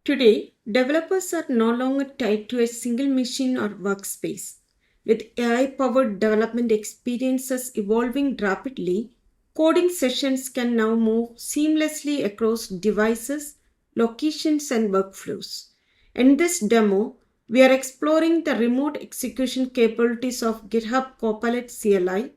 Today, developers are no longer tied to a single machine or workspace. With AI-powered development experiences evolving rapidly, coding sessions can now move seamlessly across devices, locations, and workflows. In this demo, we are exploring the remote execution capabilities of GitHub Copilot CLI,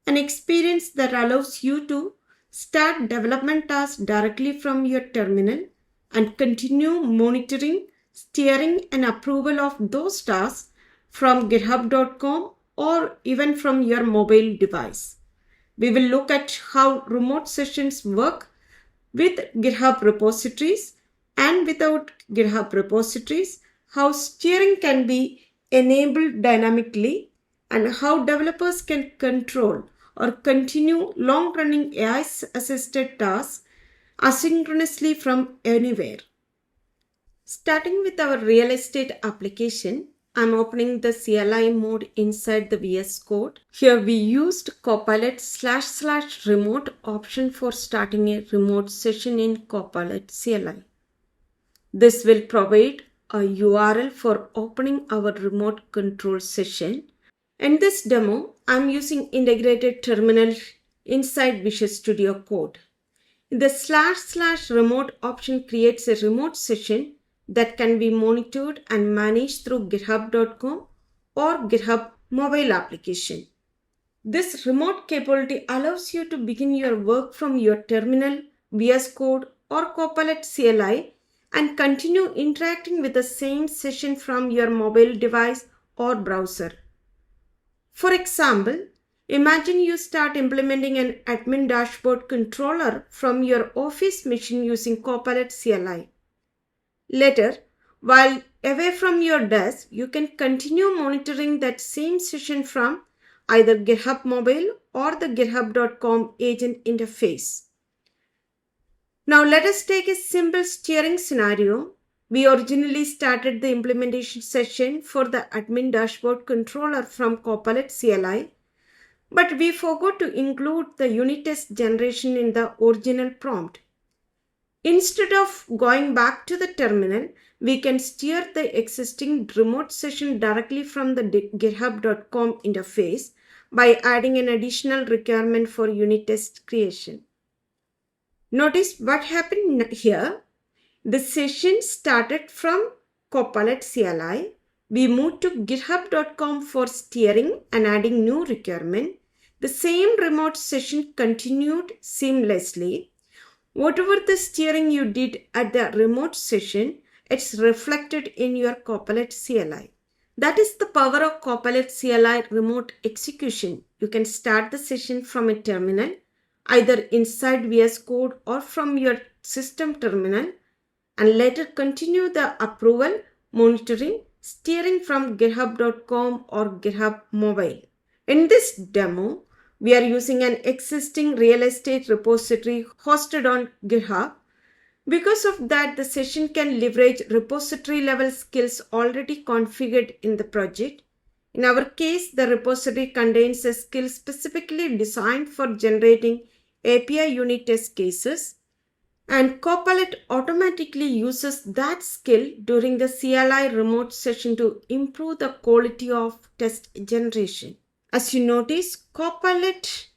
an experience that allows you to start development tasks directly from your terminal and continue monitoring, steering, and approval of those tasks from github.com or even from your mobile device. We will look at how remote sessions work with GitHub repositories and without GitHub repositories, how steering can be enabled dynamically, and how developers can control or continue long-running AI-assisted tasks asynchronously from anywhere. Starting with our real estate application, I'm opening the CLI mode inside the VS Code. Here we used Copilot / remote option for starting a remote session in Copilot CLI. This will provide a URL for opening our remote control session. In this demo, I'm using integrated terminal inside Visual Studio Code. The / remote option creates a remote session that can be monitored and managed through github.com or GitHub Mobile application. This remote capability allows you to begin your work from your terminal, VS Code, or Copilot CLI and continue interacting with the same session from your mobile device or browser. For example, imagine you start implementing an admin dashboard controller from your office machine using Copilot CLI. Later, while away from your desk, you can continue monitoring that same session from either GitHub Mobile or the github.com agent interface. Now let us take a simple steering scenario. We originally started the implementation session for the admin dashboard controller from Copilot CLI, but we forgot to include the unit test generation in the original prompt. Instead of going back to the terminal, we can steer the existing remote session directly from the github.com interface by adding an additional requirement for unit test creation. Notice what happened here. The session started from Copilot CLI. We moved to github.com for steering and adding new requirement. The same remote session continued seamlessly. Whatever the steering you did at the remote session, it's reflected in your Copilot CLI. That is the power of Copilot CLI remote execution. You can start the session from a terminal, either inside VS Code or from your system terminal, and later continue the approval, monitoring, steering from github.com or GitHub Mobile. In this demo, we are using an existing real estate repository hosted on GitHub. Because of that, the session can leverage repository level skills already configured in the project. In our case, the repository contains a skill specifically designed for generating API unit test cases, and Copilot automatically uses that skill during the CLI remote session to improve the quality of test generation. As you notice, Copilot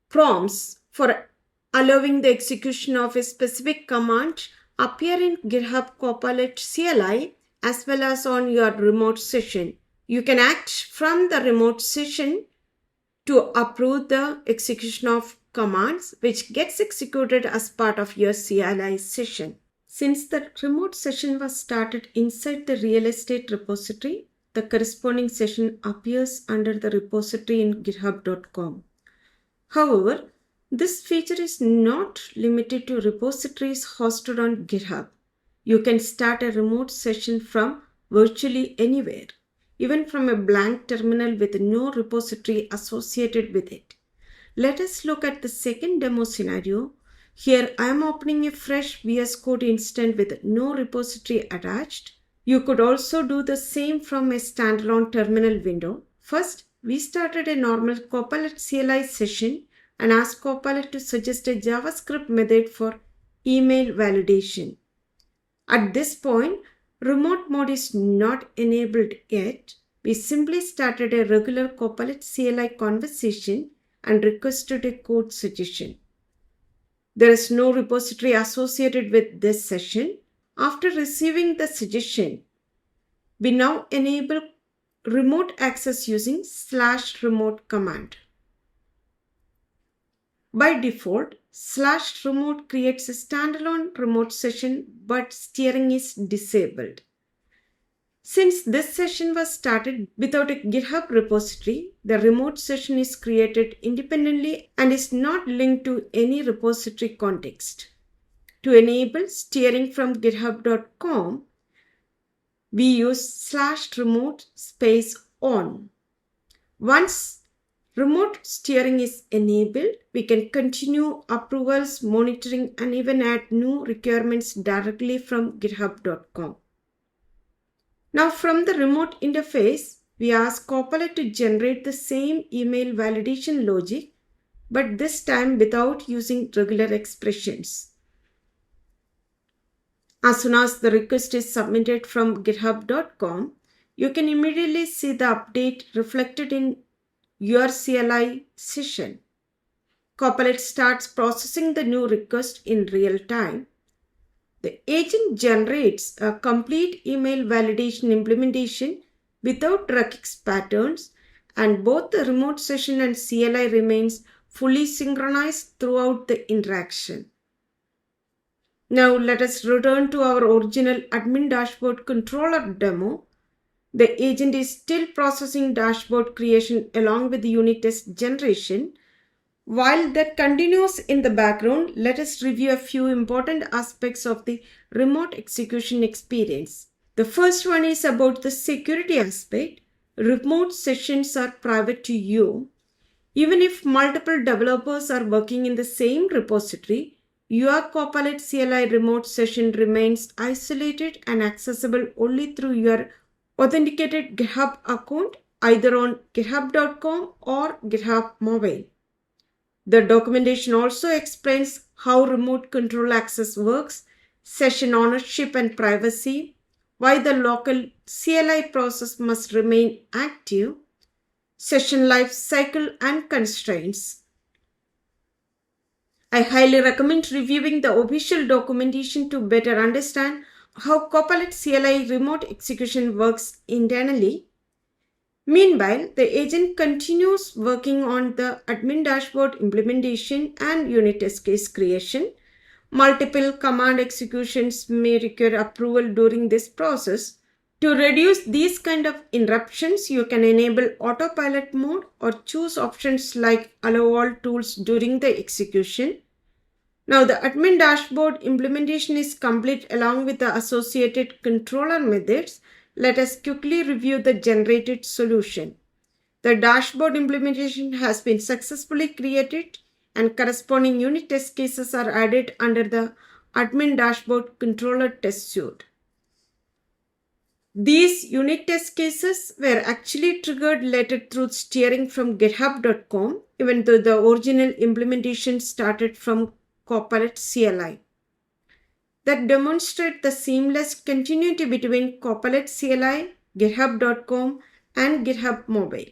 prompts for allowing the execution of a specific command appear in GitHub Copilot CLI as well as on your remote session. You can act from the remote session to approve the execution of commands which gets executed as part of your CLI session. Since the remote session was started inside the real estate repository, the corresponding session appears under the repository in github.com. However, this feature is not limited to repositories hosted on GitHub. You can start a remote session from virtually anywhere, even from a blank terminal with no repository associated with it. Let us look at the second demo scenario. Here I am opening a fresh VS Code instance with no repository attached. You could also do the same from a standalone terminal window. First, we started a normal Copilot CLI session and asked Copilot to suggest a JavaScript method for email validation. At this point, remote mode is not enabled yet. We simply started a regular Copilot CLI conversation and requested a code suggestion. There is no repository associated with this session. After receiving the suggestion, we now enable remote access using /remote command. By default, /remote creates a standalone remote session, but steering is disabled. Since this session was started without a GitHub repository, the remote session is created independently and is not linked to any repository context. To enable steering from github.com, we use /remote on. Once remote steering is enabled, we can continue approvals, monitoring, and even add new requirements directly from github.com. Now from the remote interface, we ask Copilot to generate the same email validation logic, but this time without using regular expressions. As soon as the request is submitted from github.com, you can immediately see the update reflected in your CLI session. Copilot starts processing the new request in real time. The agent generates a complete email validation implementation without regex patterns, and both the remote session and CLI remains fully synchronized throughout the interaction. Now let us return to our original admin dashboard controller demo. The agent is still processing dashboard creation along with the unit test generation. While that continues in the background, let us review a few important aspects of the remote execution experience. The first one is about the security aspect. Remote sessions are private to you. Even if multiple developers are working in the same repository, your Copilot CLI remote session remains isolated and accessible only through your authenticated GitHub account, either on github.com or GitHub Mobile. The documentation also explains how remote control access works, session ownership and privacy, why the local CLI process must remain active, session life cycle and constraints. I highly recommend reviewing the official documentation to better understand how Copilot CLI remote execution works internally. Meanwhile, the agent continues working on the admin dashboard implementation and unit test case creation. Multiple command executions may require approval during this process. To reduce these kind of interruptions, you can enable autopilot mode or choose options like allow all tools during the execution. Now the admin dashboard implementation is complete along with the associated controller methods. Let us quickly review the generated solution. The dashboard implementation has been successfully created and corresponding unit test cases are added under the admin dashboard controller test suite. These unit test cases were actually triggered later through steering from github.com, even though the original implementation started from Copilot CLI. That demonstrate the seamless continuity between Copilot CLI, github.com, and GitHub Mobile.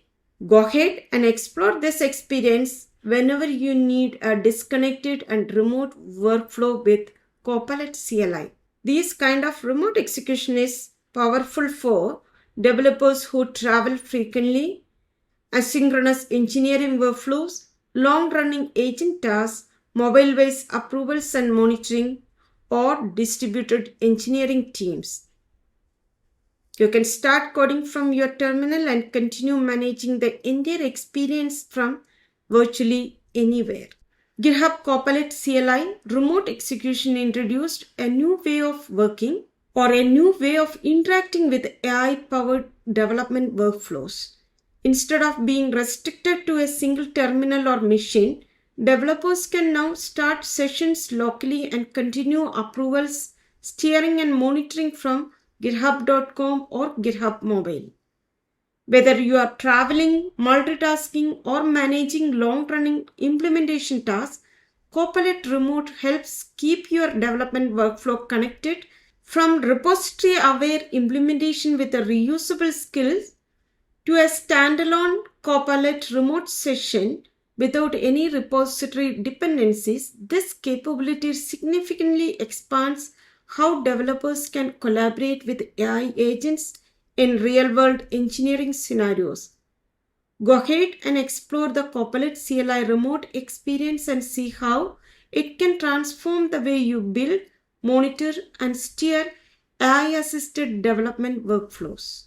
Go ahead and explore this experience whenever you need a disconnected and remote workflow with Copilot CLI. This kind of remote execution is powerful for developers who travel frequently, asynchronous engineering workflows, long-running agent tasks, mobile-based approvals and monitoring, or distributed engineering teams. You can start coding from your terminal and continue managing the entire experience from virtually anywhere. GitHub Copilot CLI remote execution introduced a new way of working or a new way of interacting with AI-powered development workflows. Instead of being restricted to a single terminal or machine, developers can now start sessions locally and continue approvals, steering and monitoring from github.com or GitHub Mobile. Whether you are traveling, multitasking, or managing long-running implementation tasks, Copilot Remote helps keep your development workflow connected, From repository-aware implementation with a reusable skills to a standalone Copilot remote session without any repository dependencies, this capability significantly expands how developers can collaborate with AI agents in real-world engineering scenarios. Go ahead and explore the Copilot CLI Remote experience and see how it can transform the way you build, monitor, and steer AI-assisted development workflows.